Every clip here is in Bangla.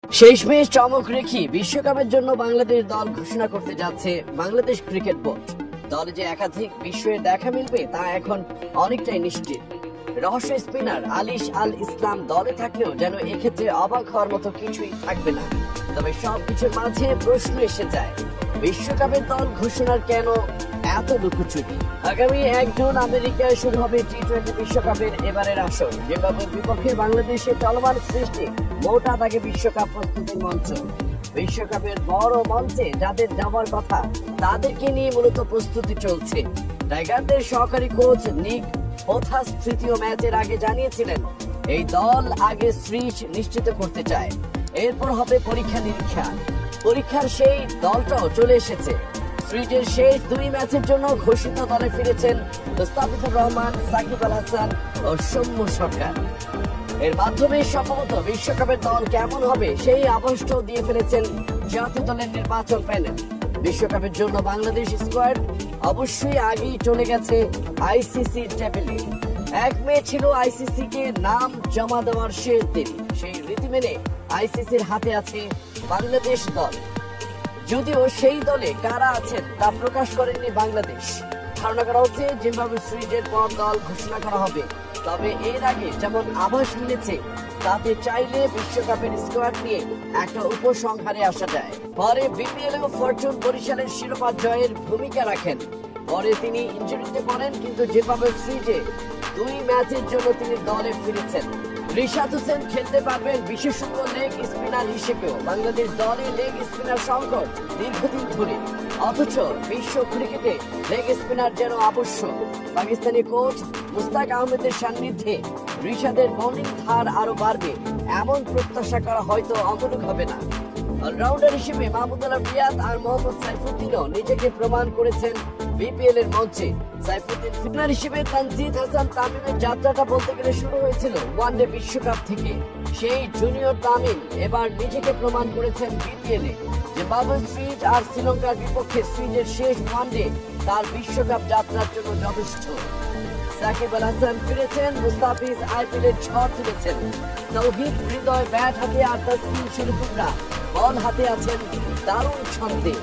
শেষমেশ চমক রেখে বিশ্বকাপের জন্য বাংলাদেশ দল ঘোষণা করতে যাচ্ছে বাংলাদেশ ক্রিকেট বোর্ড। দলে যে একাধিক বিশ্বের দেখা মিলবে তা এখন অনেকটাই নিশ্চিত। রহস্য স্পিনার আলিশ আল ইসলাম দলে থাকলেও যেন এক্ষেত্রে অবাক হওয়ার মতো কিছুই থাকবে না। তবে সবকিছুর মাঝে প্রশ্ন এসে যায়, বিশ্বকাপের দল ঘোষণার কেন এত লুকোচুরি? আগামী 1 জুন আমেরিকায় শুরু হবে টি-20 বিশ্বকাপের এবারের আসর। জিম্বাবুয়ের বিপক্ষে বাংলাদেশের চলমান সৃষ্টি মোটা দাগে বিশ্বকাপ প্রস্তুতির মঞ্চ। বিশ্বকাপের বড় মঞ্চে যাদের যাওয়ার কথা তাদেরকে নিয়ে মূলত প্রস্তুতি চলছে। টাইগারদের সহকারী কোচ নিক পোথাস তৃতীয় ম্যাচের আগে জানিয়েছিলেন এই দল আগে সিরিজ নিশ্চিত করতে চায়, এরপর হবে পরীক্ষা নিরীক্ষা। পরীক্ষার সেই দলটাও চলে এসেছে। সিরিজের শেষ 2 ম্যাচের জন্য ঘোষিত দলে ফিরেছেন মুস্তাফিজুর রহমান, সাকিব আল হাসান ও সৌম্য সরকার। এর মাধ্যমে সম্ভবত বিশ্বকাপের দল কেমন হবে সেই আভাসটাও দিয়ে ফেলেছেন জাতীয় দলের নির্বাচক প্যানেল। বিশ্বকাপের জন্য বাংলাদেশ স্কোয়াড অবশ্যই আগেই চলে গেছে আইসিসি টেবিলে। 1 মে ছিল আইসিসি কে নাম জমা দেওয়ার শেষ দিন। সেই রীতি মেনে আইসিসির হাতে আছে বাংলাদেশ দল। যদিও সেই দলে কারা আছেন তা প্রকাশ করেননি বাংলাদেশ। ধারণা করা হচ্ছে জিম্বাবুয়ে সিরিজের পর দল ঘোষণা করা হবে। তবে এর আগে যেমন আভাস মিলেছে তাতে চাইলে বিশ্বকাপের স্কোয়াড নিয়ে একটা উপসংহারে আসা যায়। পরে বিপিএল ও ফরচুন বরিশালের শিরোপা জয়ের ভূমিকা রাখেন। পরে তিনি ইনজুরিতে পড়েন, কিন্তু জিম্বাবুয়ে সিরিজে 2 ম্যাচের জন্য তিনি দলে ফিরেছেন। রিশাদ হোসেন খেলতে পারবেন বিশেষজ্ঞ লেগ স্পিনার হিসেবেও। বাংলাদেশ দলে লেগ স্পিনার সংকট দীর্ঘদিন ধরে, অথচ বিশ্ব ক্রিকেটে লেগ স্পিনার যেন আবশ্যক। পাকিস্তানি কোচ মুস্তাক আহমেদের সান্নিধ্যে রিশাদের বোলিং ধার আরো বাড়বে এমন প্রত্যাশা করা হয়তো অমূলক হবে না। অলরাউন্ডার হিসেবে মাহমুদুল্লাহ রিয়াদ আর মোহাম্মদ সাইফুদ্দিনও নিজেকে প্রমাণ করেছেন বিপিএল এর মঞ্চে। সাইফুদ্দিন স্পিনার হিসেবে তানজিদ হাসান তামিমের যাত্রাটা বলতে গেলে শুরু হয়েছিল ওয়ানডে বিশ্বকাপ থেকে। সেই জুনিয়র তামিম এবার নিজেকে প্রমাণ করেছেন বিপিএল এ। জিম্বাবুয়ে সিরিজ আর শ্রীলঙ্কার বিপক্ষে সিরিজের শেষ ওয়ানডে তার বিশ্বকাপ যাত্রার জন্য যথেষ্ট। সাকিব আল হাসান ফিরেছেন, মুস্তাফিজ আইপিএল এর ঝড় তুলেছেন। তৌহিদ হৃদয় ব্যাট হাতে আর তাসকিন শরীফুলরা বল হাতে আছেন দারুণ ছন্দে।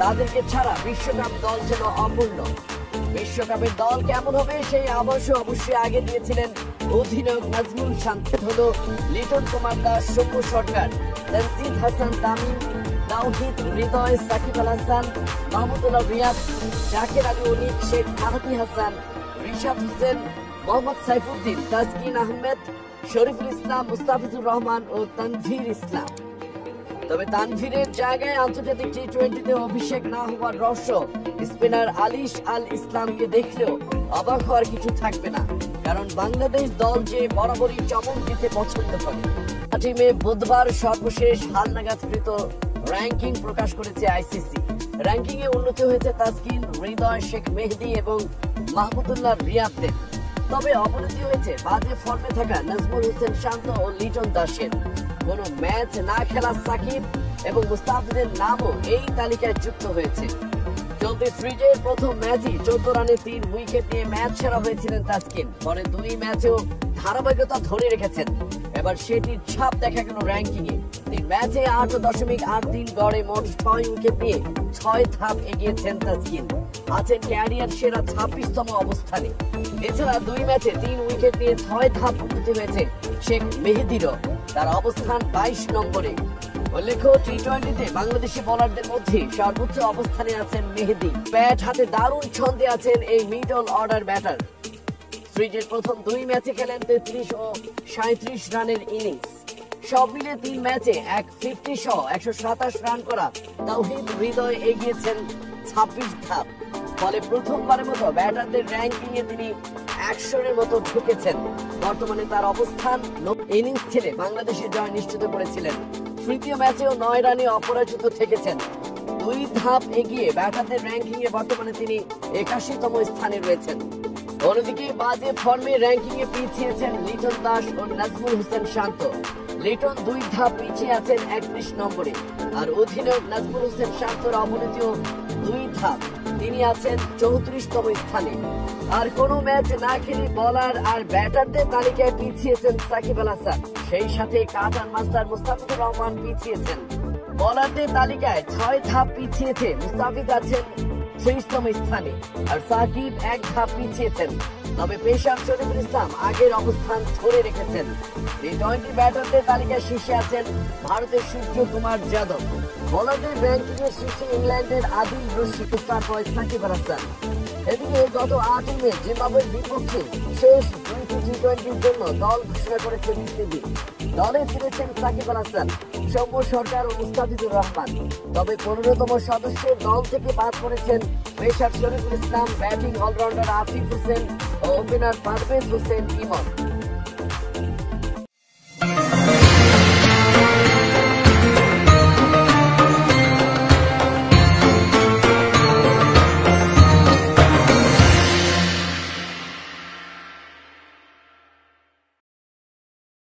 তাদেরকে ছাড়া বিশ্বকাপ দল যেন অপূর্ণ। বিশ্বকাপের দল কেমন হবে সেই আভাস অবশ্যই আগে দিয়েছিলেন অধিনায়ক নাজমুল শান্ত। হলো লিটন কুমার দাস, সৌম্য সরকার, তানজিদ হাসান তামিম, তৌহিদ হৃদয়, সাকিব আল হাসান, মাহমুদুল্লাহ রিয়াদ, জাকের আলী অনিক, শেখ মাহাদি হাসান, রিশাদ হোসেন, মোহাম্মদ সাইফুদ্দিন, তাসকিন আহমেদ, শরীফুল ইসলাম, মুস্তাফিজুর রহমান ও তানভীর ইসলাম। তবে তানভীরের জায়গায় আন্তর্জাতিক টি-20তে অভিষেক না হওয়ার রহস্য স্পিনার আলিশ আল ইসলামকে দেখলেও অবাক হওয়ার কিছু থাকবে না। কারণ বাংলাদেশ দল যে বরাবরই চমক দিতে পছন্দ করে। টিমে বুধবার সর্বশেষ হালনাগাদকৃত র্যাঙ্কিং প্রকাশ করেছে আইসিসি। র্যাঙ্কিং এ উন্নতি হয়েছে তাসকিন, হৃদয়, শেখ মেহেদী এবং মাহমুদুল্লাহ রিয়াদের। তবে অবনতি হয়েছে বাজে ফর্মে থাকা নাজমুল হোসেন শান্ত ও লিটন দাসের। কোন ম্যাচ না খেলা সাকিব এবং মুস্তাফিজের নামও এই তালিকায় যুক্ত হয়েছে। চলতি সিরিজের প্রথম ম্যাচই 14 রানে 3 উইকেট নিয়ে ম্যাচ সেরা হয়েছিলেন তাসকিন। পরে 2 ম্যাচেও ধারাবাহিকতা ধরে রেখেছেন। এবার সেটির ছাপ দেখা গেল র্যাঙ্কিং এ। 3 ম্যাচে 8.83 গড়ে মোট 6 উইকেট নিয়ে 6 ধাপ এগিয়েছেন তাসকিন। আছেন ক্যারিয়ার সেরা 26তম অবস্থানে। এছাড়া 2 ম্যাচে 3 উইকেট নিয়ে 6 ধাপ উন্নতি হয়েছে শেখ মেহেদীরও। তার অবস্থান 22 নম্বরে। উল্লেখ্য, টি-20তে বাংলাদেশি বোলারদের মধ্যে সর্বোচ্চ অবস্থানে আছেন মেহেদী। ব্যাট হাতে দারুণ ছন্দে আছেন এই মিডল অর্ডার ব্যাটার। সিরিজের প্রথম 2 ম্যাচে খেলেন 33 ও 37 রানের ইনিংস। সব মিলে 3 ম্যাচে 150 সহ 127 রান করা তৌহিদ হৃদয় এগিয়েছেন 26 ধাপ। ফলে প্রথমবারের মতো ব্যাটারদের র্যাঙ্কিং এ তিনি 100 এর মতো ঢুকেছেন। বর্তমানে তার অবস্থান ইনিংস খেলে বাংলাদেশের জয় নিশ্চিত করেছিলেন। তৃতীয় ম্যাচেও 9 রানে অপরাজিত থেকেছেন। 2 ধাপ এগিয়ে ব্যাটারদের র্যাঙ্কিং এ বর্তমানে তিনি 81তম স্থানে রয়েছেন। অন্যদিকে বাজে ফর্মে র্যাঙ্কিং এ পিছিয়েছেন লিটন দাস ও নাজমুল হোসেন শান্ত। লিটন 2 ধাপ পিছিয়ে আছেন 31 নম্বরে। আর অধিনায়ক নাজমুল হোসেন শান্তর অবনতিও 2 ধাপ, তিনি আছেন 34তম স্থানে। আর কোনো ম্যাচ না খেলে বোলার আর ব্যাটারদের তালিকায় পিছিয়েছেন সাকিব আল হাসান, সেই সাথে কাটার মাস্টার মুস্তাফিজুর রহমান পিছিয়েছেন। বোলারদের তালিকায় 6 ধাপ পিছিয়েছে, মুস্তাফিজ আছেন 30তম স্থানে আর সাকিব 1 ধাপ পিছিয়েছেন। তবে পেসার শরীফুল ইসলাম আগের অবস্থান ধরে রেখেছেন। টি-20 ব্যাটারদের তালিকায় শীর্ষে আছেন ভারতের সূর্য কুমার যাদব। বোলারদের র্যাঙ্কিং এর শীর্ষে ইংল্যান্ডের আদিল রশিদ, তারপর সাকিব আল হাসান। এদিকে গত 8 মে জিম্বাবুয়ের বিপক্ষে শেষ 20 টি-20-র জন্য দল ঘোষণা করেছে বিসিবি। দলে ফিরেছেন সাকিব আল হাসান, সৌম্য সরকার ও মুস্তাফিজুর রহমান। তবে 15তম সদস্যের দল থেকে বাদ পড়েছেন pacer Shariful Islam, batting allrounder Afif Hossain ও ওপেনার পারভেজ হোসেন ইমন।